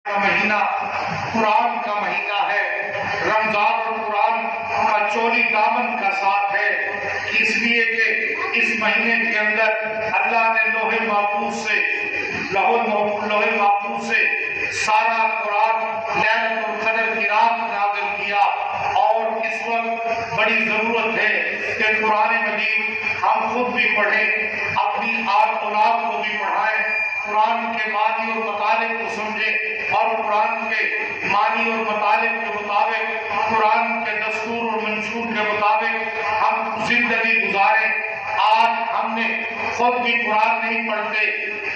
کا مہینہ قرآن کا مہینہ ہے۔ رمضان اور قرآن کا چولی دامن کا ساتھ ہے، اس لیے کہ اس مہینے کے اندر اللہ نے لوح محفوظ سے سارا قرآن لیلۃ القدر کی رات نازل کیا، اور اس وقت بڑی ضرورت ہے کہ قرآن مجید ہم خود بھی پڑھیں، اپنی آل اولاد کو بھی پڑھائیں، قرآن کے معنی اور مطالب کو سمجھیں، اور قرآن کے معنی اور مطالب کے مطابق، قرآن کے دستور اور منشور کے مطابق ہم زندگی گزاریں۔ آج ہم نے خود بھی قرآن نہیں پڑھتے،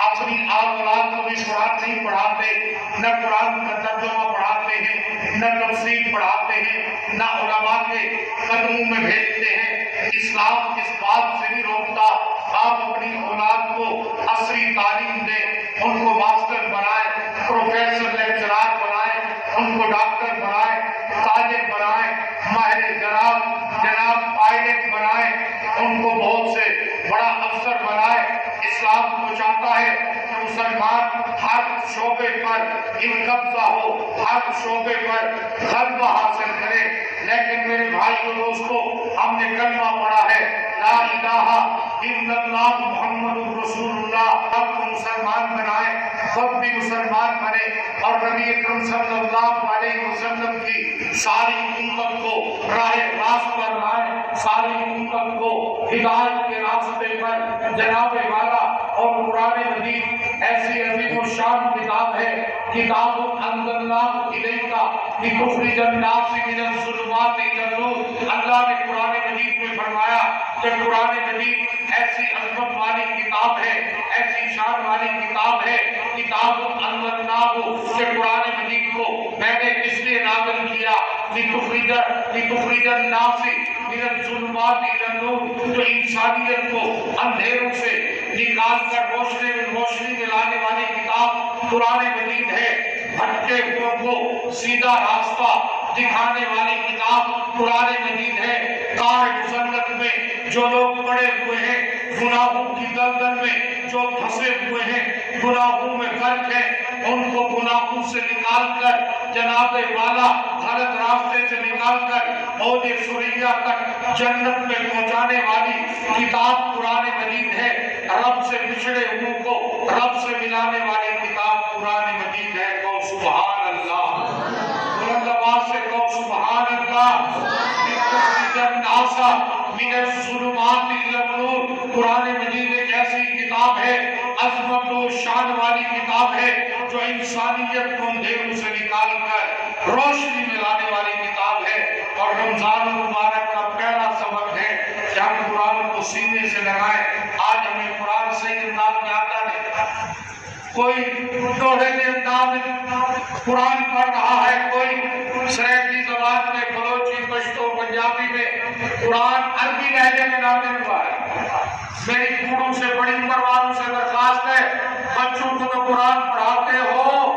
اپنی اولاد کو بھی قرآن نہیں پڑھاتے، نہ قرآن کا ترجمہ پڑھاتے ہیں، نہ تفسیر پڑھاتے ہیں، نہ علماء کے قدموں میں بھیجتے ہیں۔ اسلام اس بات سے نہیں روکتا، آپ اپنی اولاد کو عصری تعلیم دیں، ان کو ماسٹر بنائیں، پروفیسر لیکچرار بنائیں، ان کو ڈاکٹر بنائیں، تاجر بنائیں، ماہر زراعت جناب پائلٹ بنائیں، ان کو بہت سے بڑا افسر بنائیں۔ اسلام کو چاہتا ہے کہ مسلمان ہر شعبے پر قبضہ ہو، ہر شعبے پر غلبہ حاصل کرے۔ لیکن میرے بھائیو دوستو، ہم نے کلمہ پڑھا ہے لا الہ الا اللہ محمد رسول اللہ، ہم کو مسلمان بنائیں، خود بھی مسلمان بنے، اور نبی اکرم صلی اللہ علیہ وسلم کی ساری امت کو راہ راست پر لائیں، ساری امت کو ہدایت کے راستے پر جناب والا۔ اور قرآن مجید ایسی عظیم الشان کتاب ہے، کتاب انزلناہ الیک لتخرج الناس من الظلمات الی النور۔ اللہ نے قرآن مجید میں فرمایا کہ قرآن مجید ایسی عظمت والی کتاب ہے، ایسی شان والی کتاب ہے، کتاب انزلناہ، کہ قرآن مجید کو میں نے اس لیے نازل کیا لتخرج الناس من الظلمات الی النور، جو انسانیت کو اندھیروں سے نکال کر روشنی میں لانے والی کتاب قرآن مجید ہے۔ بھٹکے ہوئوں کو سیدھا راستہ دکھانے والی کتاب قرآن مجید ہے۔ کار مسلط میں جو لوگ پڑے ہوئے ہیں، گناہوں کی دلدل میں جو پھنسے ہوئے ہیں، گناہوں میں غرق ہیں، ان کو گناہوں سے نکال کر جناب والا غلط راستے سے نکال کر عہد سریا تک جنت میں پہنچانے والی کتاب قرآن مجید ہے۔ رب سے بچھڑے ہوئوں کو رب سے ملانے والی کتاب قرآن مجید ہے۔ کہو سبحان اللہ، بلند آواز سے کہو سبحان اللہ۔ من الظلمات الی النور، قرآن مجید ایک ایسی کتاب ہے، عظمت و شان والی کتاب ہے، جو انسانیت کو اندھیروں سے نکال کر روشنی میں لانے والی کتاب ہے۔ اور رمضان المبارک کا پہلا سبق ہے کہ ہم قرآن کو سینے سے لگائیں۔ آج ہمیں قرآن صحیح انداز میں آتا نہیں، کوئی دوہرے انداز میں قرآن پڑھ رہا ہے، کوئی سریتی زبان میں، بلوچی، پشتو، پنجابی میں، قرآن عربی لہجے میں نازل ہوا ہے۔ میری بوڑھوں سے، بڑی عمر والوں سے درخواست ہے، بچوں کو تو قرآن پڑھاتے ہو،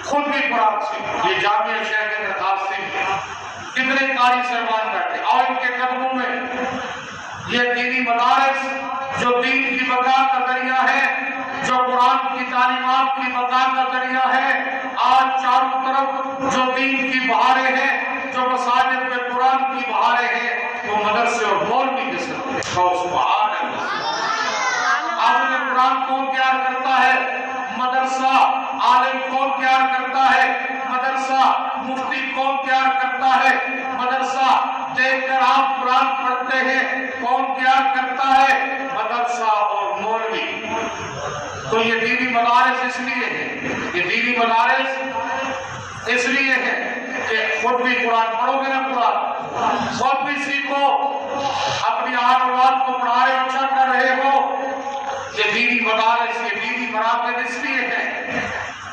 خود بھی قرآن سیکھو۔ یہ جامعہ شہر کے درخواست سے کتنے قاری صاحبان بیٹھے، اور ان کے قدموں میں یہ دینی مدارس جو دین کی بقا کا ذریعہ ہے، جو قرآن کی تعلیمات کی بقا کا ذریعہ ہے، آج چاروں طرف جو دین کی بہاریں ہیں، جو مساجد میں قرآن کی بہاریں ہیں، وہ مدرسے اور مولوی کے ساتھ ہیں۔ سبحان اللہ۔ عالم قرآن کون تیار کرتا ہے؟ مدرسہ۔ عالم کون تیار کرتا ہے؟ مدرسہ۔ مفتی کون تیار کرتا ہے؟ مدرسہ۔ دیکھ کر آپ قرآن پڑھتے ہیں، کون تیار کرتا ہے؟ مدرسہ اور مولوی۔ تو یہ دینی مدارس اس لیے ہیں، یہ دینی مدارس اس لیے ہیں کہ خود بھی قرآن پڑھو گے نا، قرآن خود بھی سیکھو، اپنی آل اولاد کو پڑھا رہے ہو، اچھا کر رہے ہو۔ یہ دینی مدارس، یہ دینی مراکز اس لیے ہیں۔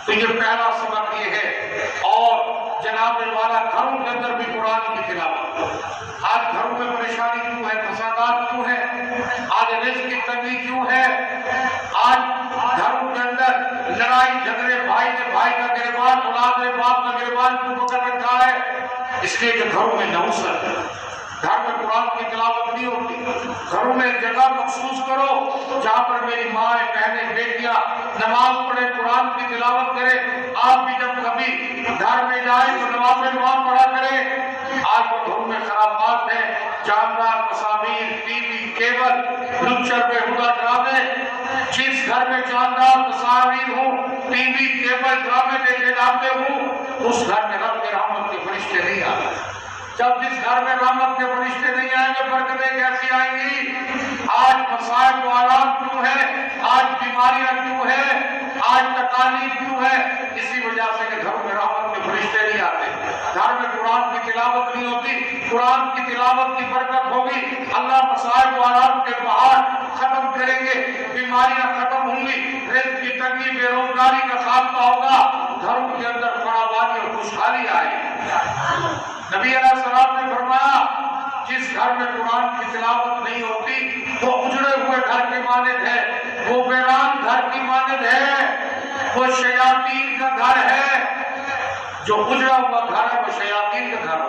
تو یہ پہلا سبق یہ ہے۔ اور جناب والا گھروں کے اندر بھی قرآن کی تلاوت۔ آج گھروں میں پریشانی کیوں ہے؟ فسادات کیوں ہے؟ آج رزق کی تنگی کیوں ہے؟ آج گھروں کے اندر لڑائی جھگڑے، بھائی نے بھائی کا گریبان، اولاد نے باپ کا گریبان کیوں پکڑ رکھا ہے؟ اس لیے کہ گھروں میں نوسط ہے، گھر میں قرآن کی تلاوت نہیں ہوتی۔ گھروں میں جگہ مخصوص کرو جہاں پر میری ماں، بہنیں، بیٹیاں نماز پڑھے، قرآن کی تلاوت کرے۔ آپ بھی جب کبھی گھر میں جائیں تو نوافل وہاں پڑھا کریں۔ آج وہ گھروں میں خرابات ہیں، جاندار تصاویر، ٹی وی، کیبل، لچر بے ہدا ڈرامے۔ جس گھر میں جاندار تصاویر ہوں، ٹی وی، کیبل، ڈرامے دیکھے جاتے ہوں، اس گھر میں رب کے رحمت کے فرشتے نہیں آتے۔ جب جس گھر میں رحمت کے فرشتے نہیں آئیں گے، برکتیں کیسی آئیں گی؟ آج مصائب و آلات کیوں ہے؟ آج بیماریاں کیوں ہے؟ آج تکالیف کیوں ہے؟ اسی وجہ سے کہ گھروں میں رحمت کے فرشتے نہیں آتے، گھر میں قرآن کی تلاوت نہیں ہوتی۔ قرآن کی تلاوت کی برکت ہوگی، اللہ مصائب و آلات کے پہاڑ ختم کریں گے، بیماریاں ختم ہوں گی، رزق کی تنگی، بے روزگاری کا خاتمہ ہوگا، گھروں کے اندر فراوانی اور خوشحالی آئے گی۔ نبی علیہ السلام نے فرمایا جس گھر میں قرآن کی تلاوت نہیں ہوتی وہ اجڑے ہوئے گھر کی مانند ہے، وہ ویران گھر کی مانند ہے، وہ شیاطین کا گھر ہے۔ جو اجڑا ہوا گھر ہے وہ شیاطین کا گھر ہے۔